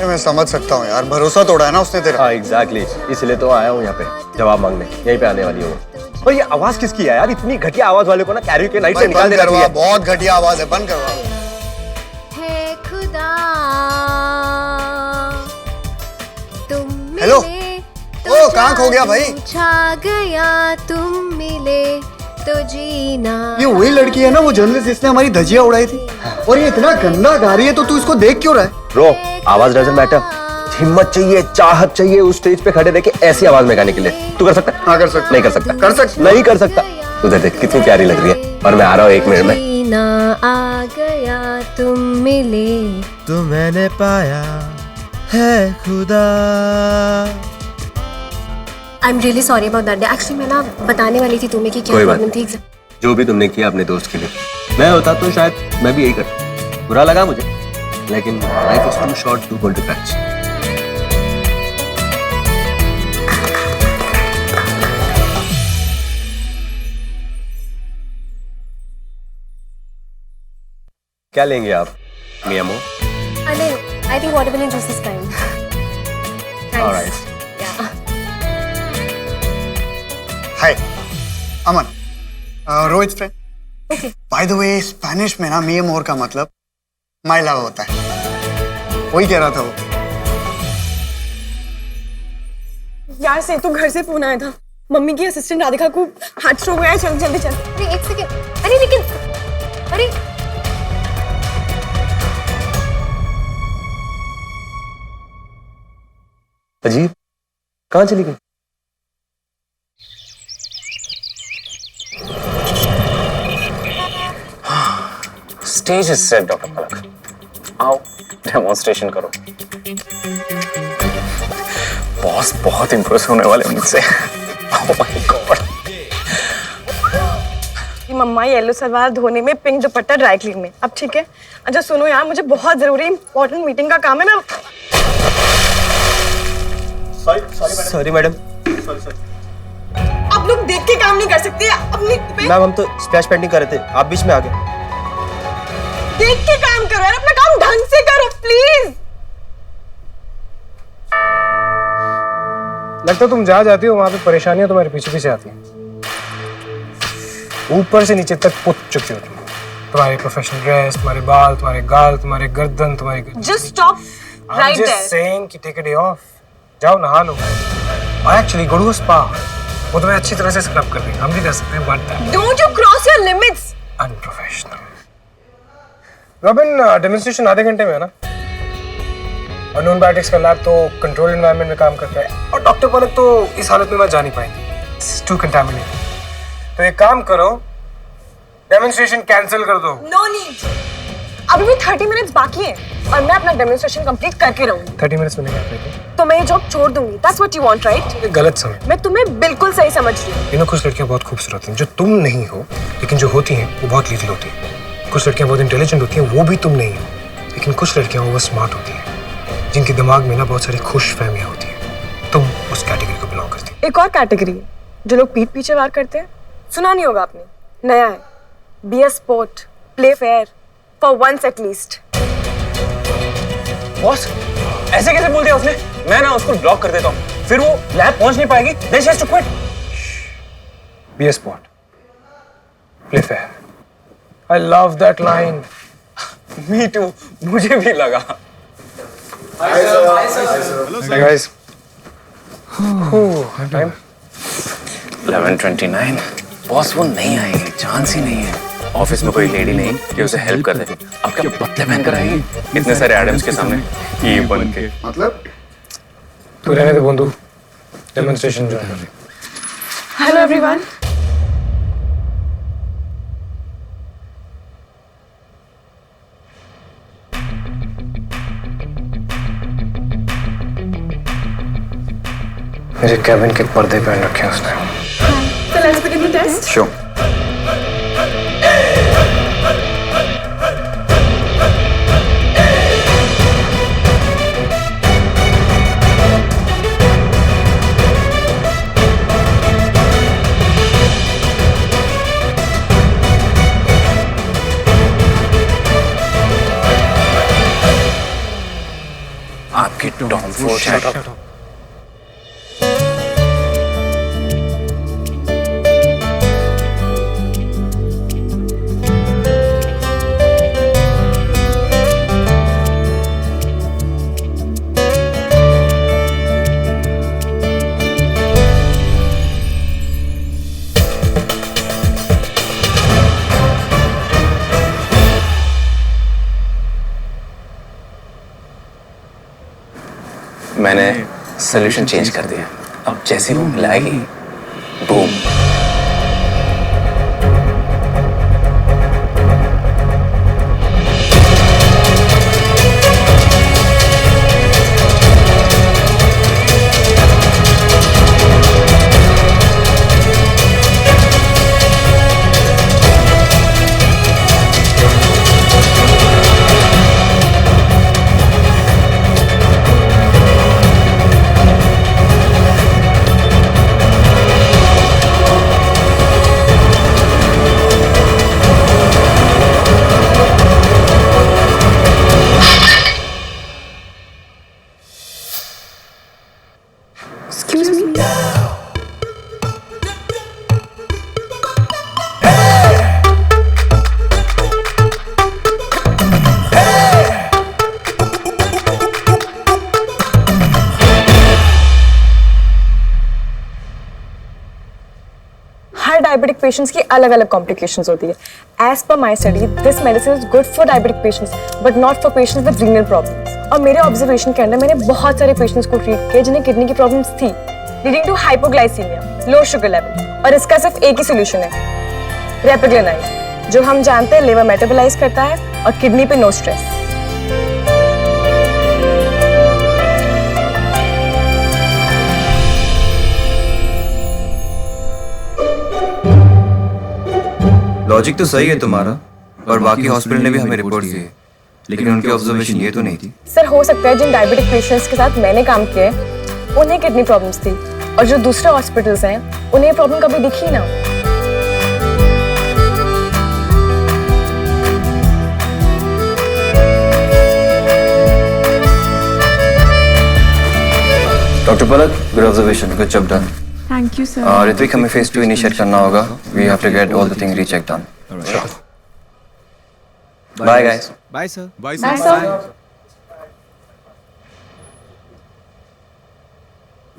अरे मैं समझ सकता हूँ यार, भरोसा तोड़ा है ना उसने तेरा। हाँ एग्जैक्टली, इसलिए तो आया हूँ यहाँ पे जवाब मांगने, यहीं पे आने वाली हूँ। और ये आवाज किसकी है यार? इतनी घटिया आवाज वाले को ना कैरी के नाइट से निकाल देना चाहिए। बहुत घटिया आवाज है, बंद करवा। है खुदा तुम हेलो, मिले ओ कहाँ खो गया भाई? छा गया तुम मिले तो जीना। ये वही लड़की है ना, वो जर्नलिस्ट जिसने हमारी धजिया उड़ाई थी। और ये इतना गंदा गा रही है तो तू इसको देख क्यों रहा है? ब्रो, आवाज डजंट मैटर, हिम्मत चाहिए, चाहत चाहिए उस स्टेज पे खड़े देखे ऐसी आवाज में गाने के लिए। तू कर सकता है? हाँ कर सकता। नहीं कर सकता? कर सकता। नहीं कर सकता। उधर देख कितनी प्यारी लग रही है। और मैं आ रहा हूँ 1 मिनट में। जीना आ गया तुम मिले तो मैंने पाया है खुदा। I am really sorry about that day. Actually मैं ना बताने वाली थी तुम्हें कि क्या कोई बात प्रॉब्लम थी। जो भी तुमने किया अपने दोस्त के लिए, मैं होता तो शायद मैं भी यही करता। बुरा लगा मुझे, लेकिन life is too short to hold grudge. क्या लेंगे आप मिया मो? I think watermelon juice is fine. Thanks. Alright. Yeah. Hi Aman, Rohit friend. Okay. By the way Spanish में ना मी अमोर का मतलब माय लव होता है। वही कह रहा था वो। यार से तू घर से फोन आया था, मम्मी की असिस्टेंट राधिका को हार्ट स्ट्रोक हुआ है, चल जल्दी चल। अरे एक सेकेंड, अरे लेकिन अरे अजीब, कहाँ चली गई? Stage is set doctor Palak, आओ डेमोन्स्ट्रेशन करो। बॉस बहुत इंप्रेस होने वाले मुझसे। Oh my god. मम्मा येलो सलवार धोने में, पिंक दुपट्टा ड्राई क्लीन में। अब ठीक है। अच्छा सुनो यार, मुझे बहुत जरूरी इंपॉर्टेंट मीटिंग का काम है। मैं सॉरी मैडम। आप लोग देख के काम नहीं कर सकते अपनी पे? मैम हम तो स्प्लैश पेंटिंग कर रहे थे, आप बीच में आ गए। देख के काम करो यार, अपना काम ढंग से करो प्लीज। लगता तुम जहाँ जाती हो वहां पे परेशानियां तुम्हारे पीछे पीछे आती हैं। ऊपर से नीचे तक पुत चुकी हो तुम। तुम्हारे प्रोफेशनल ड्रेस, तुम्हारे बाल, तुम्हारे गाल, तुम्हारे गर्दन, तुम्हारी just stop right just there. saying कि टेक अ डे ऑफ, जाओ नहा लो। और एक्चुअली गो टू स्पा, वो तुम्हें अच्छी तरह से स्क्रब कर देंगे। हम भी कर सकते हैं, but don't you cross your limits. Unprofessional. Robin, demonstration आधे घंटे में है ना? और नॉन बायोटिक्स का लैब तो कंट्रोल एनवायरनमेंट में काम करता है। और डॉक्टर पलक तो इस हालत में मैं जा नहीं पाएंगी, इट्स टू कंटामिनेटेड। तो एक काम करो, डेमोन्स्ट्रेशन कैंसिल कर दो। नो नीड, अभी भी 30 मिनट्स बाकी है और मैं अपना डेमोन्स्ट्रेशन कंप्लीट करके रहूंगी। 30 मिनट्स में नहीं आ पाएगी तो मैं ये जॉब छोड़ दूंगी। That's what you want right? ये गलत समय। मैं तुम्हें बिल्कुल सही समझ रही हूँ। यू नो, कुछ लड़कियां बहुत खूबसूरत हैं जो तुम नहीं हो, लेकिन जो होती हैं वो बहुत लीगल होती हैं। कुछ लड़कियां बहुत इंटेलिजेंट होती हैं, वो भी तुम नहीं हो, लेकिन कुछ लड़कियां ओवर स्मार्ट होती हैं जिनके दिमाग में ना बहुत सारी खुश फहमियां होती हैं। तुम उस कैटेगरी को बिलोंग करती हो। एक और कैटेगरी है जो लोग पीठ पीछे वार करते हैं। सुना नहीं होगा आपने, नया है। Be a sport, play fair for once at least. Boss ऐसे कैसे बोल दिया उसने? मैं ना उसको ब्लॉक कर देता हूँ, फिर वो लैब पहुंच नहीं पाएगी, then she has to quit. Be a sport. Play fair. I love that line. Me too, मुझे भी लगा। Hey guys. Time. 11:29। बॉस वो नहीं आएगी, चांस ही नहीं है। ऑफिस में कोई लेडी नहीं कि उसे हेल्प कर दे। अब क्या पतले पहन कर आएगी इतने सारे एडम्स के सामने, ये बन के। मतलब तू रहने दे बंधु, डेमोन्स्ट्रेशन जो है। Hello everyone. मेरे कैबिन के पर्दे पहन रखे हैं उसने। So let's begin the test. Show Tom Ford है। मैंने सोल्यूशन चेंज कर दिया। अब जैसे वो मिलाएगी, बूम। Excuse me? हर डायबिटिक पेशेंट्स की अलग अलग कॉम्प्लिकेशंस होती है। As per my study this medicine is good for diabetic patients but not for patients with renal problems. और मेरे ऑब्जर्वेशन के अंदर मैंने बहुत सारे पेशेंट्स को ट्रीट किया जिन्हें किडनी की प्रॉब्लम्स थी, leading to hypoglycaemia, low sugar level. और इसका सिर्फ एक ही सोल्यूशन है, रेपिग्लिनाइड, जो हम जानते हैं लिवर मेटाबोलाइज करता है और किडनी पे नो स्ट्रेस। लॉजिक तो सही है तुम्हारा, और बाकी हॉस्पिटल ने भी हमें रिपोर्ट दी है, लेकिन उनकी ऑब्जर्वेशन ये तो नहीं थी। सर हो सकता है जिन डायबिटिक पेशेंट्स के साथ मैंने काम किया है उन्हें किडनी प्रॉब्लम्स थी, और जो दूसरे हॉस्पिटल्स हैं उन्हें ये प्रॉब्लम कभी दिखी ना। Doctor Palak, good observation, good job done. Thank you sir. Ritvik, हमें फेज 2 इनिशिएट करना होगा। We have to get all the thing recheck done. Bye guys. Bye sir. Bye sir.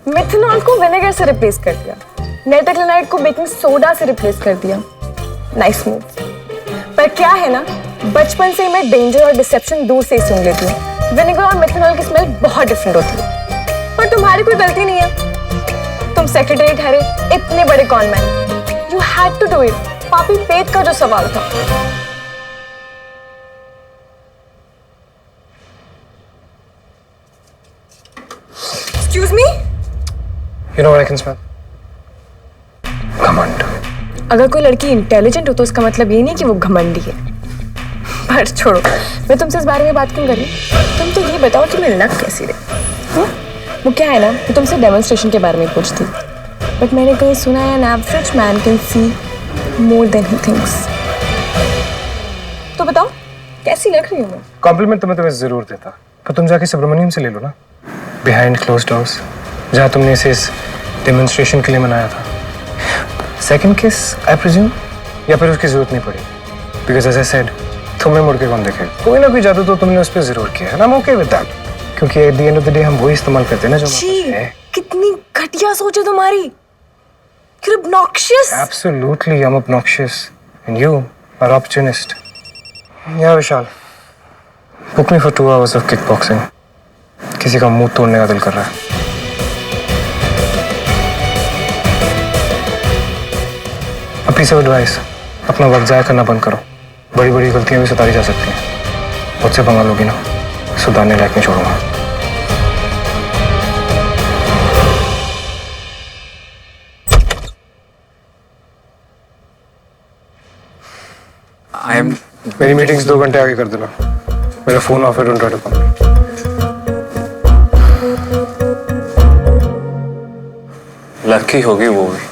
Methanol को विनेगर से रिप्लेस कर दिया, नेटक्लिनाइड को बेकिंग सोडा से replace कर दिया। Nice move. पर क्या है ना, बचपन से मैं डेंजर और डिसेप्शन दूर से ही सुन लेती हूँ। विनेगर और मिथेनॉल की स्मेल बहुत डिफरेंट होती है, पर तुम्हारी कोई गलती नहीं है। तुम सेक्रेटरी ठहरे, इतने बड़े conman, you had to do it. पापी पेट का जो सवाल था। Excuse me? You know what I can smell? घमंड। अगर कोई लड़की इंटेलिजेंट हो तो उसका मतलब ये नहीं कि वो घमंडी है। पर छोड़ो, मैं तुमसे इस बारे में बात क्यों कर रही हूँ? तुम तो ये बताओ कि मेरी लक कैसी रही। वो क्या है ना, मैं तुमसे डेमोन्स्ट्रेशन के बारे में पूछती, बट मैंने कहीं सुना है an average man can see more than he thinks. तो बताओ कैसी लग रही हूँ मैं? कॉम्प्लीमेंट तो मैं तुम्हें जरूर देता, पर तुम जाके सुब्रमण्यम से ले लो ना, बिहाइंड क्लोज्ड डोर्स, जहाँ तुमने इसे इस डेमोन्स्ट्रेशन के लिए मनाया था। सेकंड किस आई प्रिज्यूम, या फिर उसकी जरूरत नहीं पड़ी, बिकॉज एज आई सेड तुम्हें मुड़ के कौन देखे। कोई ना कोई जादू तो तुमने उस पर जरूर किया है, I am okay with that, क्योंकि at the end of the day हम वही इस्तेमाल करते हैं ना जो हमारे पास है। कितनी घटिया सोच है तुम्हारी। You're obnoxious. Absolutely, I'm obnoxious, and you are opportunist. Yeah, Vishal, book me for 2 hours of kickboxing. किसी का मुंह तोड़ने का दिल कर रहा है। A piece of advice, अपना वक्त जाया करना बंद करो। बड़ी बड़ी गलतियां भी सुधारी जा सकती हैं। मुझसे पंगा लोगी ना, सुधारने लायक नहीं छोड़ूंगा। मेरी मीटिंग्स 2 घंटे आगे कर देना। मेरा फोन ऑफ है, don't try to call. Lucky होगी वो भी।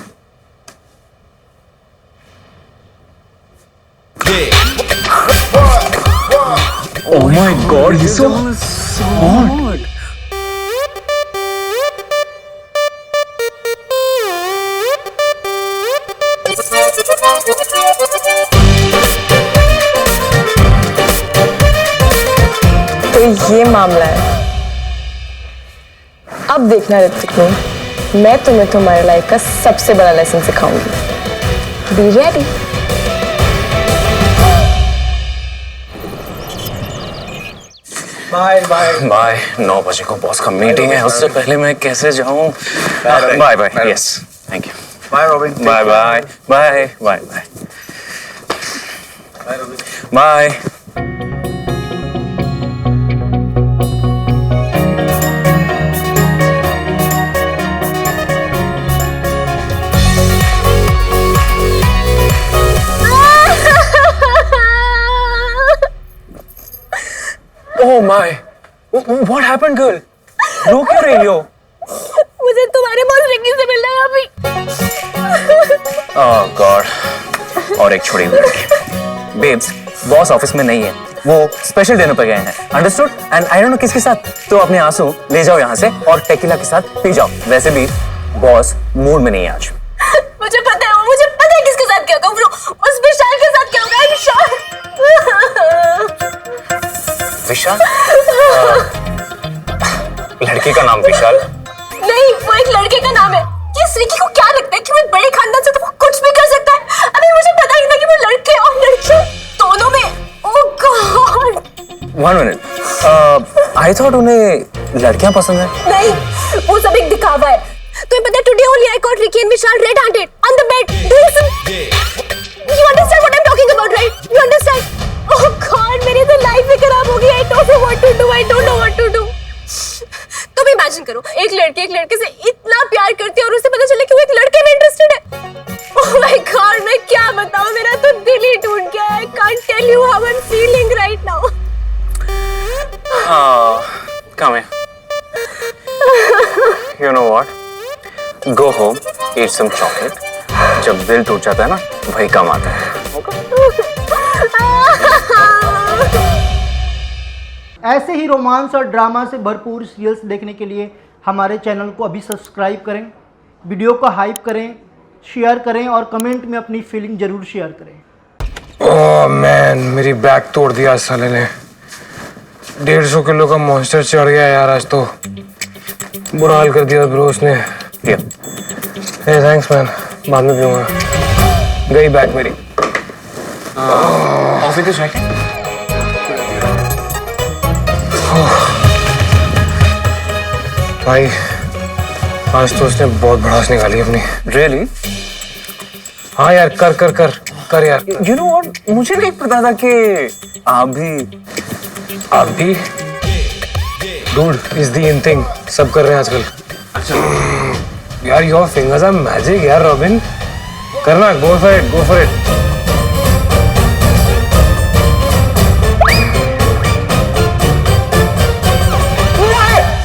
Oh my God, he's so hot. तो ये मामला है। अब देखना ऋतिक ने, मैं तुम्हें तुम्हारे लाइफ का सबसे बड़ा लेसन सिखाऊंगी। Be ready. Bye bye bye. 9 बजे को बॉस का मीटिंग है, उससे पहले मैं कैसे जाऊं? Bye bye. Yes, thank you. Bye Robin. Bye bye bye bye bye bye. Oh my! What happened, girl? रो क्यों रही हो? मुझे तुम्हारे बॉस रिकी से मिलना है अभी। Oh God! और एक छोड़ी हुई लड़की। Babes, बॉस ऑफिस में नहीं है, वो स्पेशल डिनर पे गए हैं। Understood? And I don't know किसके साथ। तो अपने आंसू ले जाओ यहाँ से और टेकिला के साथ पी जाओ। वैसे भी बॉस मूड में नहीं है आज। मुझे पता है किसके साथ क्या होगा। उस विशाल के साथ क्या होगा। विशाल? लड़की का नाम विशाल? नहीं, वो एक लड़के का नाम है। इस रिकी को क्या लगता है कि वो बड़े खानदान से तो वो कुछ भी कर सकता है। अभी मुझे पता ही था कि वो लड़के और लड़की दोनों में। ओह गॉड! 1 मिनट। I thought उन्हें लड़कियां पसंद है। नहीं, वो सब एक दिखावा है। तुम्हें पता है, today only I caught Ricky and Vishal red-handed on the bed doing some. You understand what I'm talking about, right? You understand? Oh God, मेरी तो लाइफ ही खराब हो गई। I don't know what to do. I don't know what to do. तुम imagine करो, एक लड़की एक लड़के से इतना प्यार करती है और उसे पता चले कि वो एक लड़के में इंटरेस्टेड है। Oh my God, मैं क्या बताऊं, मेरा तो दिल ही टूट गया है। I can't tell you how I'm feeling right now. Come here. You know what? Go home, eat some chocolate. जब दिल टूट जाता है ना, वही काम आता है। ऐसे ही रोमांस और ड्रामा से भरपूर सीरियल्स देखने के लिए हमारे चैनल को अभी सब्सक्राइब करें, वीडियो को हाइप करें, शेयर करें और कमेंट में अपनी फीलिंग ज़रूर शेयर करें। ओह मैन, मेरी बैग तोड़ दिया इस साले ने। 150 किलो का मॉन्स्टर चढ़ गया यार आज तो। बुरा हाल कर दिया ब्रो उसने। थैंक्स मैन, बाद में पीऊंगा। गई बैग मेरी। ऑफिस जाके भाई, आज तो उसने बहुत भड़ास निकाली अपनी। Really? हाँ यार, कर कर कर कर यार। You know what? मुझे नहीं पता था कि आप भी Dude is the in thing. सब कर रहे हैं आजकल। यार your fingers are magic यार रॉबिन। करना, go for it, go for it.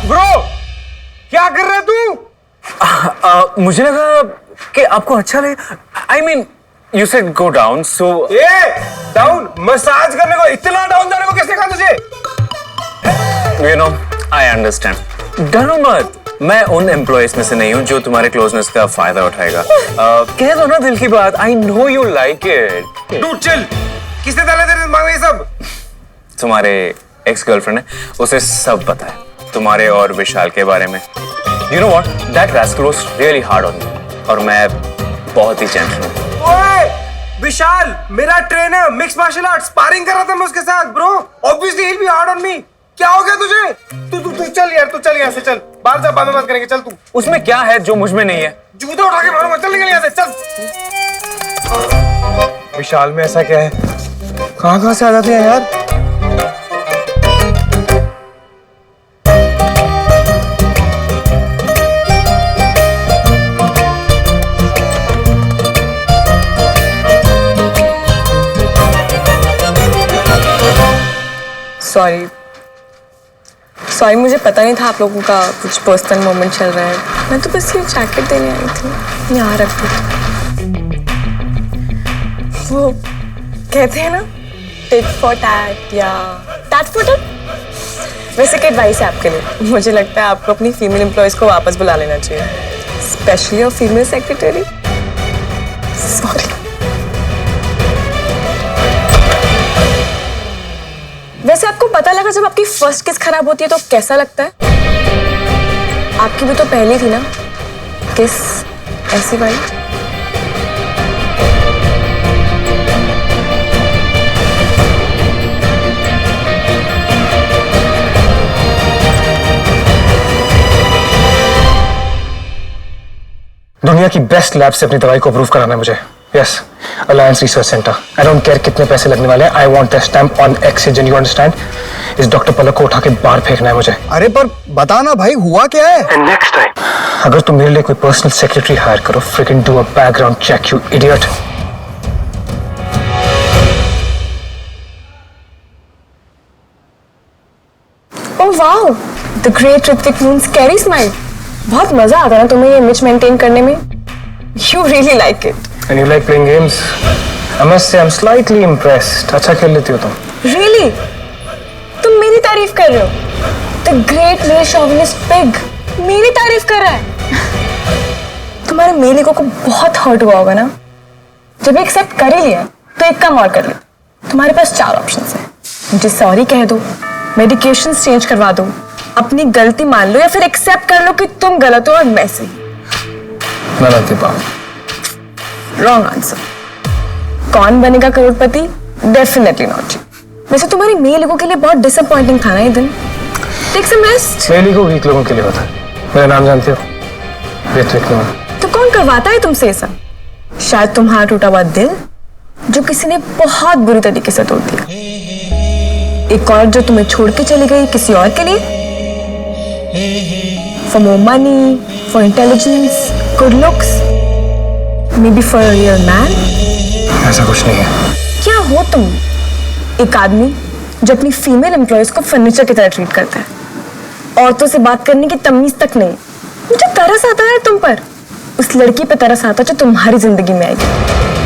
Bro, क्या कर रहा है तू? मुझे लगा कि आपको अच्छा लगे। I mean, you said go down, so. Down massage करने को, इतना डाउन जाने को किसने कहा तुझे? You know, I understand. डरो मत, मैं उन एम्प्लॉइज में से नहीं हूँ जो तुम्हारे क्लोजनेस का फायदा उठाएगा। कह दो ना दिल की बात। I know you like it. Dude chill. किसने डाला तेरे दिमाग में ये सब? तुम्हारे एक्स गर्लफ्रेंड है, उसे सब पता है तुम्हारे और विशाल के बारे में। You know what? That rascal was really hard on me. और मैं बहुत ही जेंटल हूँ। ओए, विशाल मेरा trainer, mix martial art, sparring कर रहा था मैं उसके साथ bro. Obviously he'll be hard on me. क्या हो गया तुझे? तू चल यार, तू चल यहाँ से, चल बाहर जा, बाद में बात करेंगे। चल तू। उसमें क्या है जो मुझ में नहीं है? जूता उठा के मारूंगा, चल निकल यहाँ से, चल। विशाल में ऐसा क्या है? कहाँ से आ जाते हैं यार? सॉरी, मुझे पता नहीं था आप लोगों का कुछ पर्सनल मोमेंट चल रहा है। मैं तो बस ये जैकेट देने आई थी, यहाँ रख दी। वो कहते हैं ना, टिट फॉर टैट या टैट फॉर टैट। वैसे एक एडवाइस है आपके लिए। मुझे लगता है आपको अपनी फीमेल एम्प्लॉयज को वापस बुला लेना चाहिए, स्पेशली और फीमेल सेक्रेटरी। सॉरी। पता लगा जब आपकी फर्स्ट किस खराब होती है तो कैसा लगता है? आपकी भी तो पहली थी ना किस, ऐसी वाली। दुनिया की बेस्ट लैब से अपनी दवाई को अप्रूव कराना है मुझे। Yes, alliance research centre. I don't care कितने पैसे लगने वाले हैं। I want the stamp on exchange, you understand? इस डॉक्टर पलक को उठा के बाहर फेंकना है मुझे। अरे पर बता ना भाई, हुआ क्या है? एंड नेक्स्ट टाइम अगर तुम मेरे लिए कोई पर्सनल सेक्रेटरी हायर करो, freaking do a background check, you idiot. Oh wow, the great Ritvik Moon scary smile. बहुत मजा आता है ना तुम्हें ये इमेज मेंटेन करने में। You really like it. And you like playing games. I must say I am slightly impressed. अच्छा खेल लेती हो तुम। रियली? तुम मेरी तारीफ कर रहे हो? The great male chauvinist pig मेरी तारीफ कर रहा है। तुम्हारे मेल ईगो को बहुत हर्ट हुआ होगा ना। जब एक्सेप्ट कर ही लिया तो एक काम और कर लो। तुम्हारे पास 4 ऑप्शंस हैं। मुझे सॉरी कह दो, मेडिकेशंस चेंज करवा दो, अपनी गलती मान लो, या फिर एक्सेप्ट कर लो कि तुम गलत हो और मैं सही। गलत है बात। Wrong answer. कौन बनेगा करोड़पति? Definitely not you. वैसे तुम्हारी मेल ईगो के लिए बहुत डिसअपॉइंटिंग था ना ये दिन। Take some rest. Male ego weak लोगों के लिए होता है। मेरा नाम जानते हो? ऋत्विक मून। तो कौन करवाता है तुमसे ऐसा? शायद तुम्हारा टूटा हुआ दिल जो किसी ने बहुत बुरी तरीके से तोड़ दिया। एक और जो तुम्हें छोड़ के चली गई किसी और के लिए, for more money, for intelligence, good looks, may be for a real man. ऐसा कुछ नहीं है। क्या हो तुम? एक आदमी जो अपनी फीमेल एम्प्लॉयज को फर्नीचर की तरह ट्रीट करता है। औरतों से बात करने की तमीज तक नहीं। मुझे तरस आता है तुम पर। उस लड़की पे तरस आता जो तुम्हारी जिंदगी में आएगी,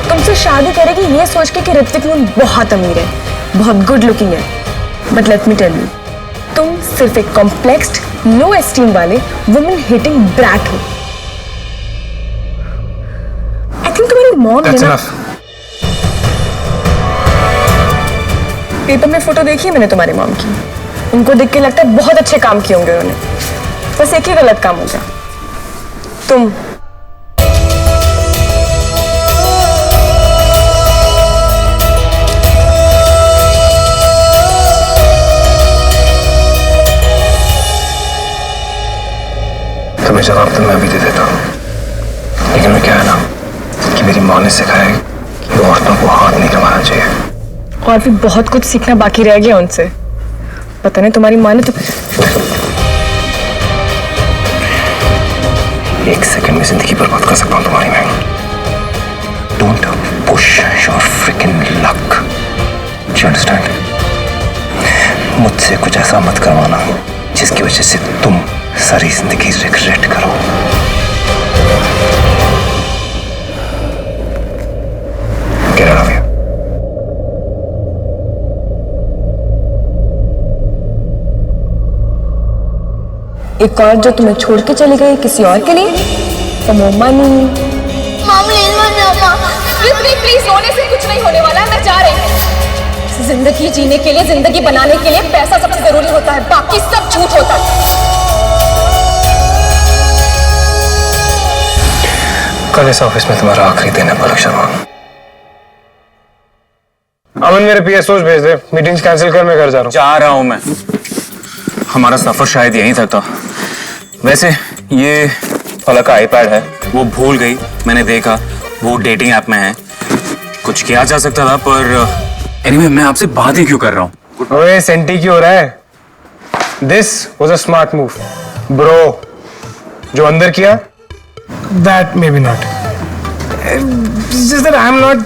तुमसे शादी करेगी ये सोच के कि ऋत्विक मून बहुत अमीर है, बहुत गुड लुकिंग है। But let me tell you, तुम सिर्फ एक कॉम्प्लेक्स्ड, लो एस्टीम वाले वुमेन हेटिंग ब्रैट हो। आई थिंक तुम्हारी मॉम That's ने ना enough. पेपर में फोटो देखी है मैंने तुम्हारी मॉम की। उनको देख के लगता है बहुत अच्छे काम किए होंगे उन्होंने। बस एक ही गलत काम हो गया, तुम। तुम्हें जवाब तो मैं भी दे देता हूँ, लेकिन मैं क्या है ना कि मेरी माँ ने सिखाया है कि औरतों को हाथ नहीं लगाना चाहिए। और भी बहुत कुछ सीखना बाकी रह गया उनसे। पता नहीं तुम्हारी माँ ने तो एक सेकंड में जिंदगी बर्बाद कर सकता हूँ तुम्हारी मैं। Don't push your fricking luck, you understand? मुझसे कुछ ऐसा मत करवाना जिसकी वजह से तुम सारी जिंदगी रिग्रेट करो। Get out of here. एक और जो तुम्हें छोड़ के चली गई किसी और के लिए, फॉर मोर मनी। प्लीज, रोने से कुछ नहीं होने वाला है, मैं जा रही हूँ। जिंदगी जीने के लिए, जिंदगी बनाने के लिए पैसा सबसे जरूरी होता है, बाकी सब झूठ होता है। कल इस ऑफिस में तुम्हारा आखिरी दिन है पलक शर्मा। अमन मेरे पीएसओज भेज दे, मीटिंग्स कैंसिल कर, मैं घर जा रहा हूँ। जा रहा हूं मैं। हमारा सफर शायद यहीं तक था। वैसे ये पलक का आईपैड है, वो भूल गई, मैंने देखा वो डेटिंग ऐप में है। कुछ किया जा सकता था, पर एनीवे मैं आपसे बात ही क्यों कर रहा हूँ? ओए सेंटी क्यों हो रहा है? This was a smart move bro. जो अंदर किया that may be not, just that I am not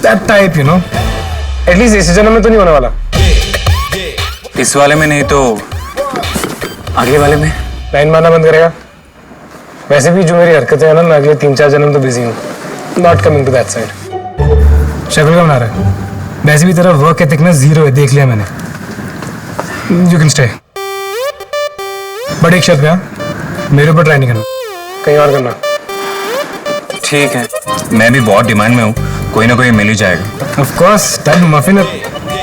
that type, you know. At least इस जन्म में तो नहीं होने वाला। इस वाले में नहीं तो अगले वाले में। लाइन मारना बंद करेगा? वैसे भी जो मेरी हरकतें हैं ना, मैं अगले 3-4 जन्म तो बिजी हूँ। Not coming to that side. शक्ल का बना रहा है? वैसे भी तेरा वर्क एथिक ना 0 है, देख लिया मैंने। यू कैन स्टे, बट एक शर्त पे, मेरे ऊपर ट्राई नहीं करना, कहीं और करना। ठीक है, मैं भी बहुत डिमांड में हूँ, कोई ना कोई मिल ही जाएगा। Of course, that muffin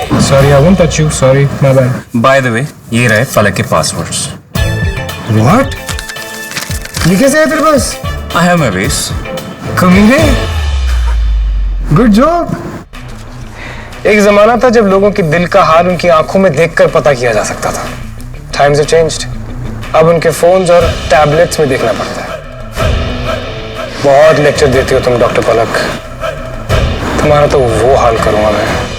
Sorry, I won't touch you. Sorry, my bad. By the way, ये रहे फलक के पासवर्ड्स। What? ये कैसे है तेरे पास? I have my ways. कमीने? Good job. एक जमाना था जब लोगों के दिल का हाल उनकी आंखों में देखकर पता किया जा सकता था। Times have changed. अब उनके फोन्स और टैबलेट्स में देखना पड़ता है। बहुत लेक्चर देती हो तुम डॉक्टर पलक। तुम्हारा तो वो हाल करूंगा मैं।